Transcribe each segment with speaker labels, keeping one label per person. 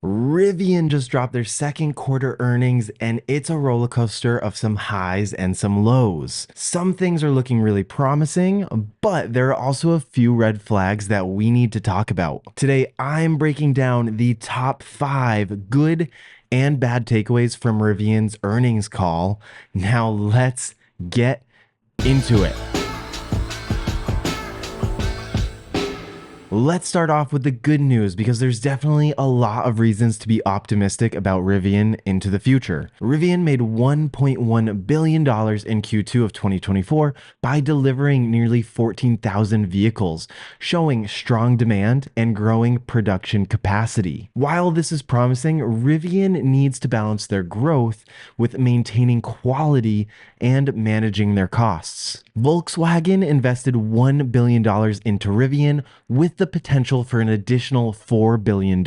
Speaker 1: Rivian just dropped their second quarter earnings, and it's a roller coaster of some highs and some lows. Some things are looking really promising, but there are also a few red flags that we need to talk about. Today, I'm breaking down the top 5 good and bad takeaways from Rivian's earnings call. Now, let's get into it. Let's start off with the good news because there's definitely a lot of reasons to be optimistic about Rivian into the future. Rivian made $1.1 billion in Q2 of 2024 by delivering nearly 14,000 vehicles, showing strong demand and growing production capacity. While this is promising, Rivian needs to balance their growth with maintaining quality and managing their costs. Volkswagen invested $1 billion into Rivian with the potential for an additional $4 billion.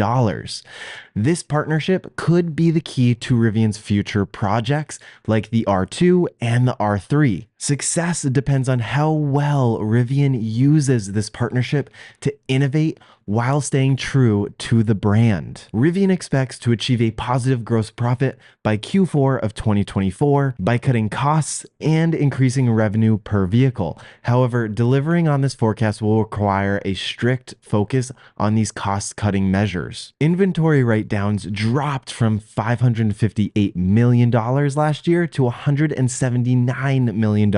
Speaker 1: This partnership could be the key to Rivian's future projects like the R2 and the R3. Success depends on how well Rivian uses this partnership to innovate while staying true to the brand. Rivian expects to achieve a positive gross profit by Q4 of 2024 by cutting costs and increasing revenue per vehicle. However, delivering on this forecast will require a strict focus on these cost-cutting measures. Inventory write-downs dropped from $558 million last year to $179 million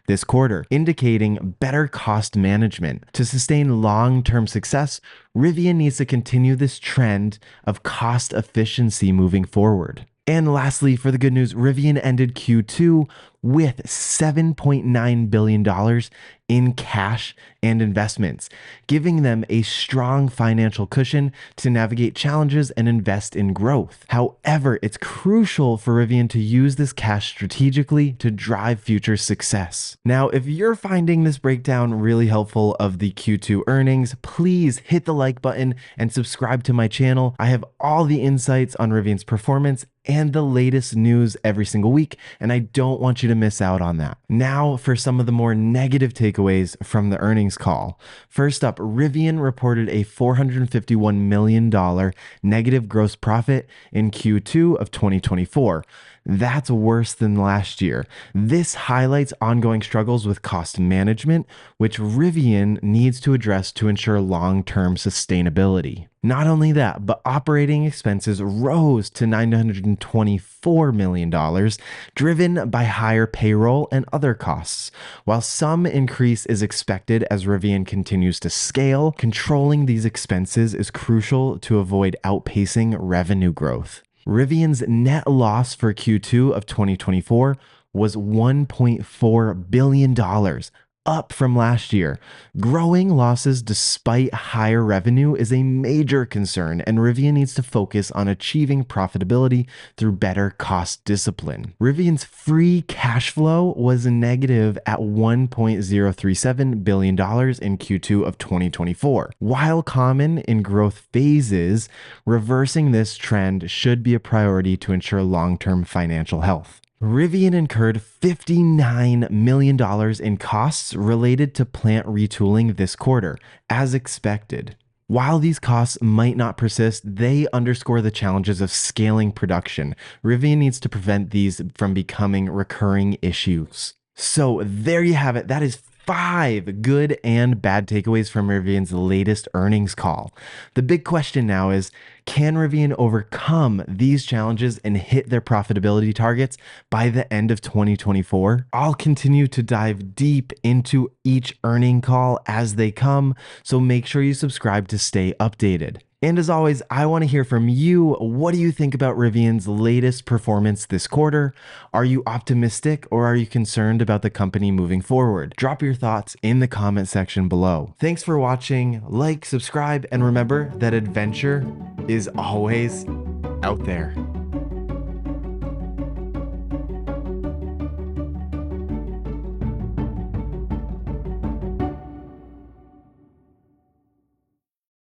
Speaker 1: this quarter, indicating better cost management. To sustain long-term success, Rivian needs to continue this trend of cost efficiency moving forward. And lastly, for the good news, Rivian ended Q2 with $7.9 billion in cash and investments, giving them a strong financial cushion to navigate challenges and invest in growth. However, it's crucial for Rivian to use this cash strategically to drive future success. Now, if you're finding this breakdown really helpful of the Q2 earnings, please hit the like button and subscribe to my channel. I have all the insights on Rivian's performance and the latest news every single week, and I don't want you to miss out on that. Now for some of the more negative takeaways from the earnings call. First up, Rivian reported a $451 million negative gross profit in Q2 of 2024. That's worse than last year. This highlights ongoing struggles with cost management, which Rivian needs to address to ensure long-term sustainability. Not only that, but operating expenses rose to $924 million, driven by higher payroll and other costs. While some increase is expected as Rivian continues to scale, controlling these expenses is crucial to avoid outpacing revenue growth. Rivian's net loss for Q2 of 2024 was $1.4 billion, up from last year. Growing losses despite higher revenue is a major concern, and Rivian needs to focus on achieving profitability through better cost discipline. Rivian's free cash flow was negative at $1.037 billion in Q2 of 2024. While common in growth phases, reversing this trend should be a priority to ensure long-term financial health. Rivian incurred $59 million in costs related to plant retooling this quarter, as expected. While these costs might not persist, they underscore the challenges of scaling production. Rivian needs to prevent these from becoming recurring issues. So there you have it. That is 5 good and bad takeaways from Rivian's latest earnings call. The big question now is, can Rivian overcome these challenges and hit their profitability targets by the end of 2024? I'll continue to dive deep into each earning call as they come, so make sure you subscribe to stay updated. And as always, I want to hear from you. What do you think about Rivian's latest performance this quarter? Are you optimistic or are you concerned about the company moving forward? Drop your thoughts in the comment section below. Thanks for watching. Like, subscribe, and remember that adventure is always out there.